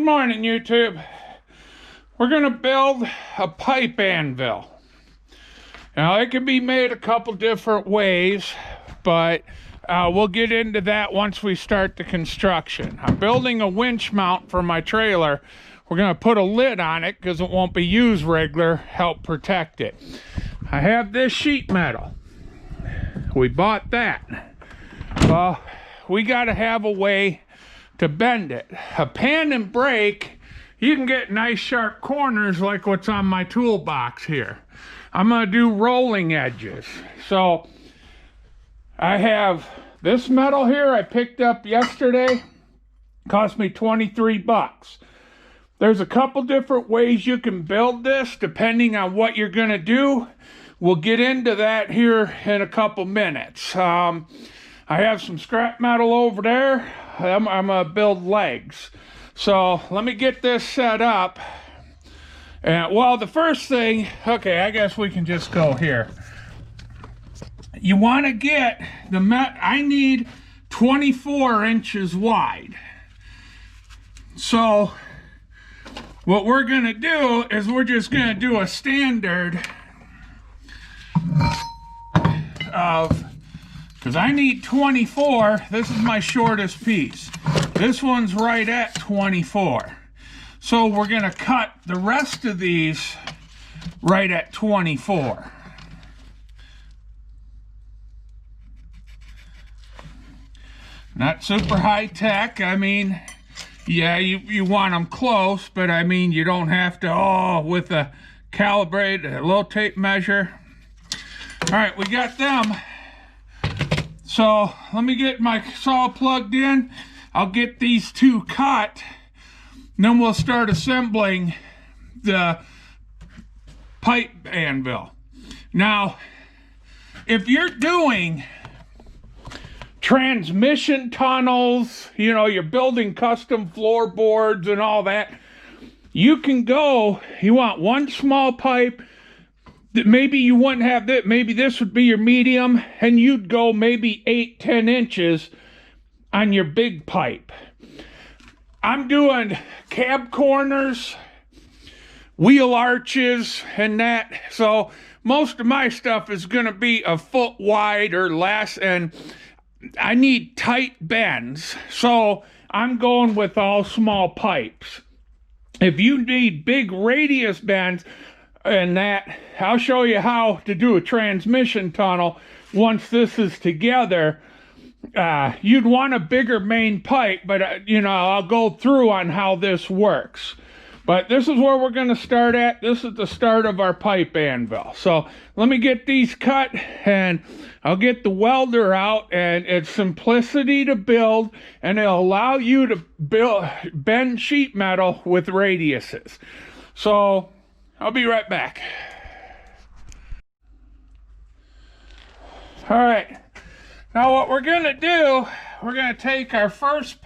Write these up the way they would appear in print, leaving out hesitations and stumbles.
morning, YouTube. We're going to build a pipe anvil. Now, it can be made a couple different ways, but we'll get into that once we start the construction. I'm building a winch mount for my trailer. We're going to put a lid on it because it won't be used regular, help protect it. I have this sheet metal. We bought that. Well, we got to have a way to bend it. A pan and break, you can get nice sharp corners like what's on my toolbox here. I'm going to do rolling edges. So I have this metal here I picked up yesterday. Cost me 23 bucks. There's a couple different ways you can build this depending on what you're going to do. We'll get into that here in a couple minutes. I have some scrap metal over there. I'm going to build legs. So let me get this set up. And well, the first thing, okay, I guess we can just go here. You want to get the I need 24 inches wide. So what we're going to do is we're just going to do a standard of, because I need 24. This is my shortest piece. This one's right at 24. So we're going to cut the rest of these right at 24. Not super high tech. I mean, yeah, you want them close, but I mean, you don't have to, with a calibrate, a little tape measure. All right, we got them. So let me get my saw plugged in. I'll get these two cut. And then we'll start assembling the pipe anvil. Now, if you're doing transmission tunnels, you're building custom floorboards and all that, you can go, you want one small pipe, that maybe you wouldn't have that, maybe this would be your medium, and you'd go maybe 8-10 inches on your big pipe. I'm doing cab corners, wheel arches, and that, so most of my stuff is going to be a foot wide or less, and I need tight bends, so I'm going with all small pipes. If you need big radius bends and that, I'll show you how to do a transmission tunnel once this is together. You'd want a bigger main pipe, but I'll go through on how this works. But this is where we're going to start at. This is the start of our pipe anvil. So let me get these cut, and I'll get the welder out, and it's simplicity to build, and it'll allow you to bend sheet metal with radiuses. So I'll be right back. All right. Now what we're going to do, we're going to take our first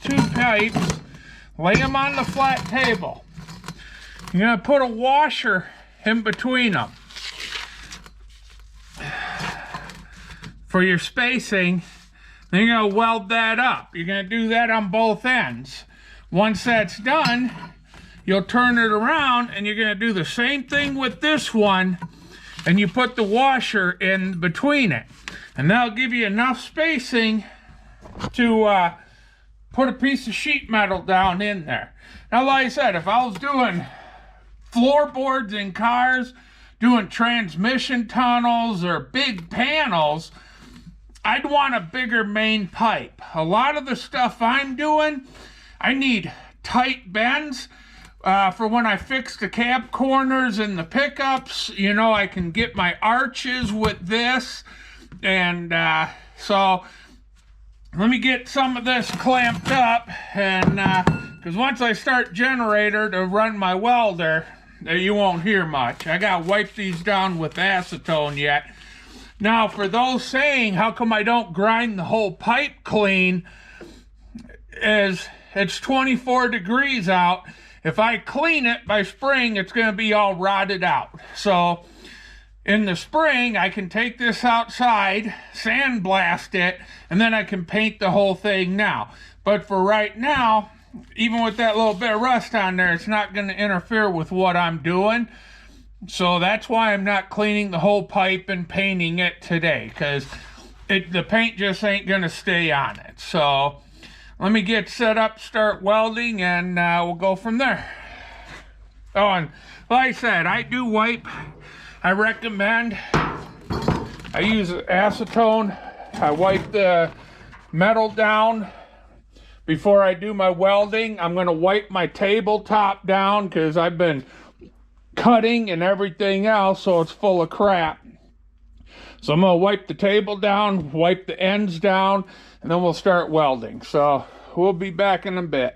two pipes, lay them on the flat table. You're going to put a washer in between them for your spacing. Then you're going to weld that up. You're going to do that on both ends. Once that's done, you'll turn it around, and you're going to do the same thing with this one, and you put the washer in between it. And that'll give you enough spacing to put a piece of sheet metal down in there. Now, like I said, if I was doing floorboards in cars, doing transmission tunnels or big panels, I'd want a bigger main pipe. A lot of the stuff I'm doing, I need tight bends. For when I fix the cab corners and the pickups, I can get my arches with this. And so let me get some of this clamped up, and because once I start generator to run my welder, you won't hear much. I got to wipe these down with acetone yet. Now, for those saying, how come I don't grind the whole pipe clean, is it's 24 degrees out. If I clean it by spring, it's going to be all rotted out. So in the spring, I can take this outside, sandblast it, and then I can paint the whole thing now. But for right now, even with that little bit of rust on there, it's not going to interfere with what I'm doing. So that's why I'm not cleaning the whole pipe and painting it today, because the paint just ain't going to stay on it. So let me get set up, start welding, and we'll go from there. Oh, and like I said, I do wipe. I recommend. I use acetone. I wipe the metal down before I do my welding. I'm going to wipe my tabletop down because I've been cutting and everything else, so it's full of crap. So I'm going to wipe the table down, wipe the ends down, and then we'll start welding. So we'll be back in a bit.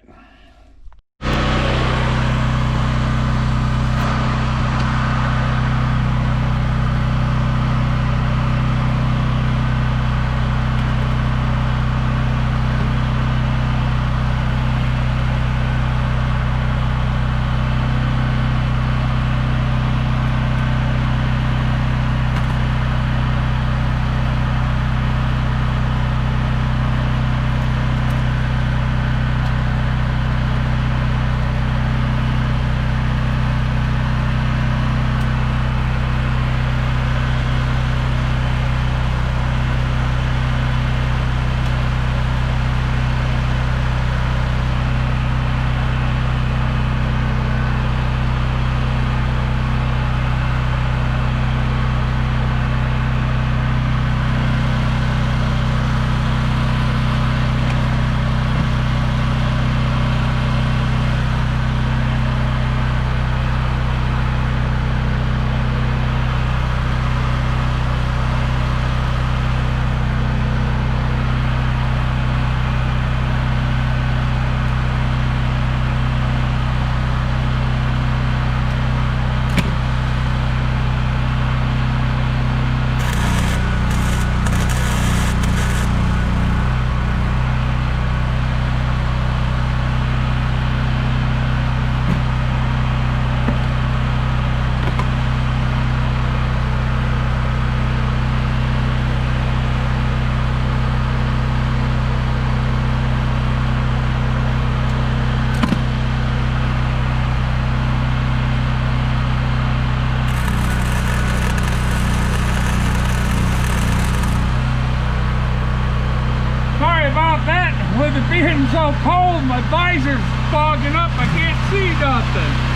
With it being so cold, my visor's fogging up, I can't see nothing.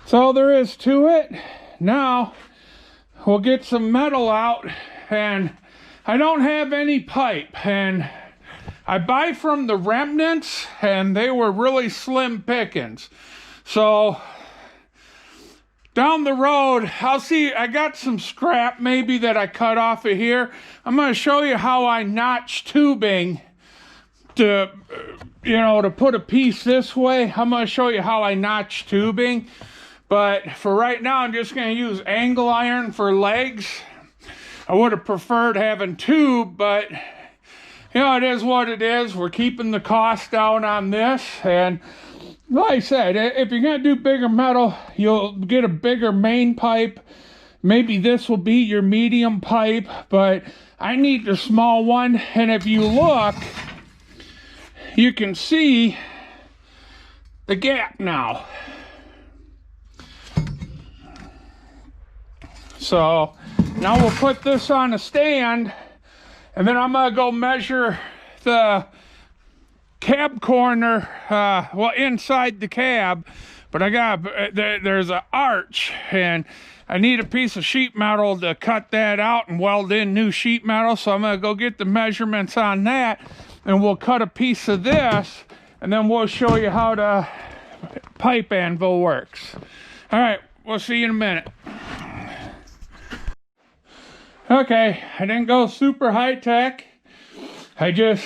So there is to it. Now we'll get some metal out, and I don't have any pipe, and I buy from the remnants, and they were really slim pickings. So down the road, I'll see, I got some scrap maybe that I cut off of here. I'm going to show you how I notch tubing to, to put a piece this way. I'm going to show you how I notch tubing. But for right now, I'm just going to use angle iron for legs. I would have preferred having tube, but it is what it is. We're keeping the cost down on this. And like I said, if you're going to do bigger metal, you'll get a bigger main pipe. Maybe this will be your medium pipe, but I need the small one. And if you look, you can see the gap now. So now we'll put this on a stand, and then I'm going to go measure the cab corner, inside the cab, but there's an arch, and I need a piece of sheet metal to cut that out and weld in new sheet metal. So I'm going to go get the measurements on that, and we'll cut a piece of this, and then we'll show you how the pipe anvil works. All right, we'll see you in a minute. Okay, I didn't go super high tech. I just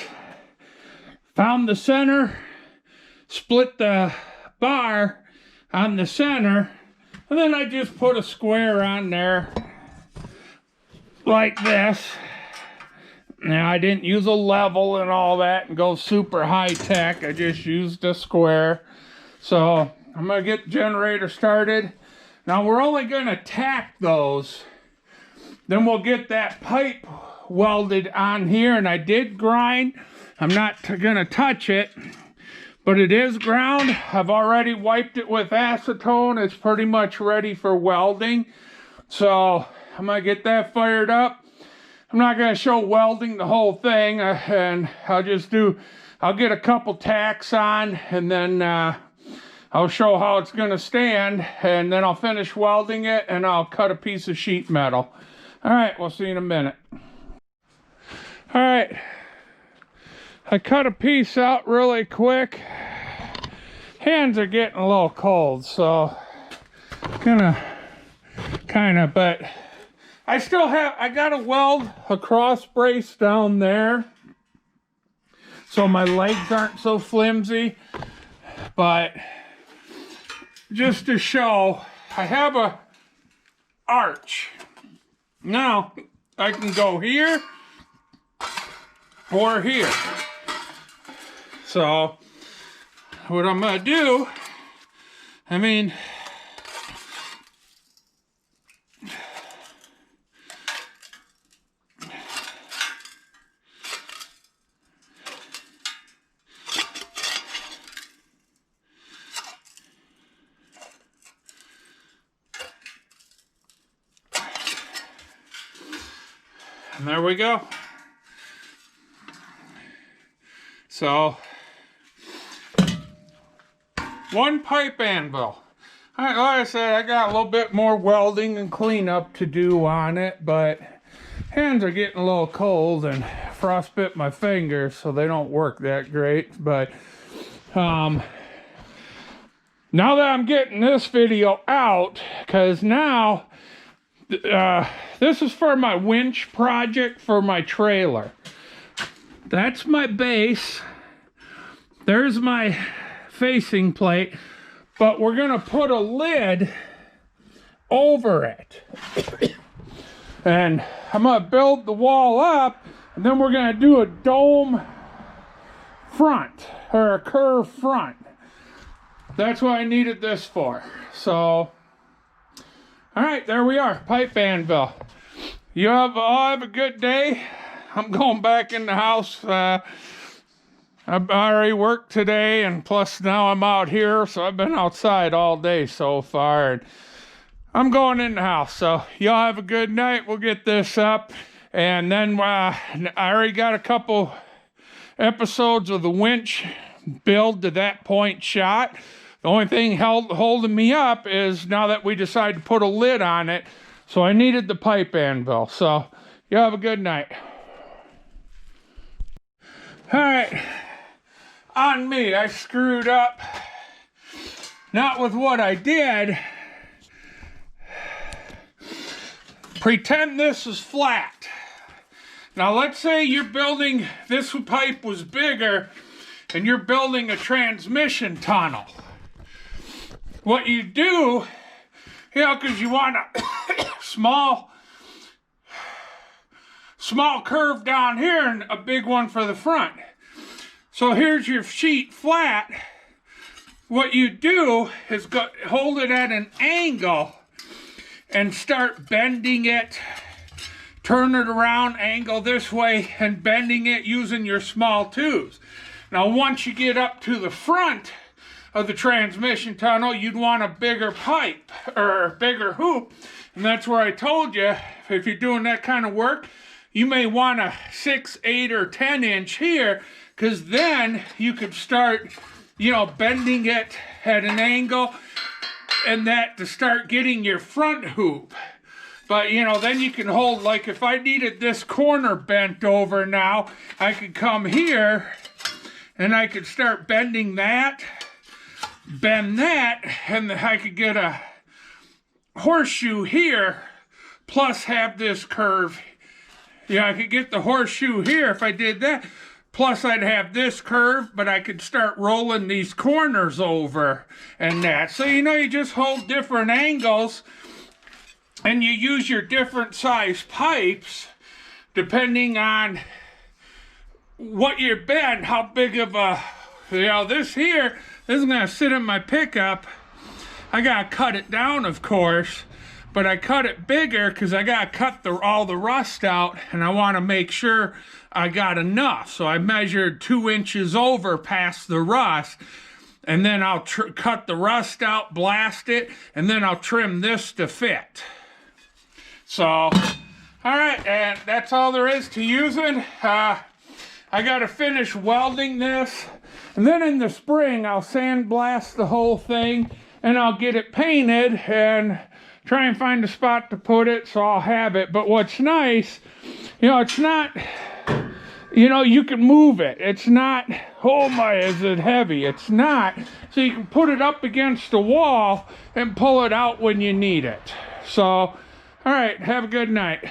found the center, split the bar on the center, and then I just put a square on there like this. Now, I didn't use a level and all that and go super high tech. I just used a square. So I'm going to get the generator started. Now, we're only going to tack those. Then we'll get that pipe welded on here, and I did grind. I'm not going to touch it, but it is ground. I've already wiped it with acetone. It's pretty much ready for welding. So I'm going to get that fired up. I'm not going to show welding the whole thing, and I'll get a couple tacks on, and then I'll show how it's going to stand, and then I'll finish welding it, and I'll cut a piece of sheet metal. All right, we'll see you in a minute. All right, I cut a piece out really quick. Hands are getting a little cold, so kind of, but I got to weld a cross brace down there so my legs aren't so flimsy. But just to show, I have a arch. Now, I can go here or here. So, what I'm going to do, and there we go. So, one pipe anvil. All right, like I said, I got a little bit more welding and cleanup to do on it, but hands are getting a little cold and frostbit my fingers, so they don't work that great. But now that I'm getting this video out, because now this is for my winch project for my trailer. That's my base. There's my facing plate, but we're gonna put a lid over it. And I'm gonna build the wall up, and then we're gonna do a dome front, or a curved front. That's what I needed this for. So, all right, there we are, pipe anvil. You all have a good day. I'm going back in the house. I already worked today, and plus now I'm out here, so I've been outside all day so far. And I'm going in the house, so y'all have a good night. We'll get this up, and then I already got a couple episodes of the winch build to that point shot. The only thing holding me up is now that we decided to put a lid on it, so I needed the pipe anvil. So y'all have a good night. All right, on me, I screwed up. Not with what I did. Pretend this is flat. Now let's say you're building, this pipe was bigger, and you're building a transmission tunnel. What you do, because you want a small curve down here and a big one for the front. So here's your sheet flat. What you do is hold it at an angle and start bending it, turn it around, angle this way, and bending it using your small tubes. Now once you get up to the front of the transmission tunnel, you'd want a bigger pipe or a bigger hoop, and that's where I told you, if you're doing that kind of work, you may want a 6, 8, or 10 inch here, because then you could start, bending it at an angle, and that to start getting your front hoop. But, then you can hold, like if I needed this corner bent over now, I could come here, and I could start bending that, bend that, and I could get a horseshoe here, plus have this curve. I could get the horseshoe here if I did that. Plus I'd have this curve, but I could start rolling these corners over and that. So, you just hold different angles and you use your different size pipes depending on what you bend, how big of a, this is gonna sit in my pickup. I gotta cut it down, of course, but I cut it bigger because I gotta cut all the rust out, and I want to make sure I got enough. So I measured 2 inches over past the rust, and then I'll cut the rust out, blast it, and then I'll trim this to fit. So, all right, and that's all there is to using. I gotta finish welding this, and then in the spring I'll sandblast the whole thing, and I'll get it painted and try and find a spot to put it so I'll have it. But what's nice, it's not, you can move it. It's not, oh my, is it heavy? It's not. So you can put it up against the wall and pull it out when you need it. So, all right, have a good night.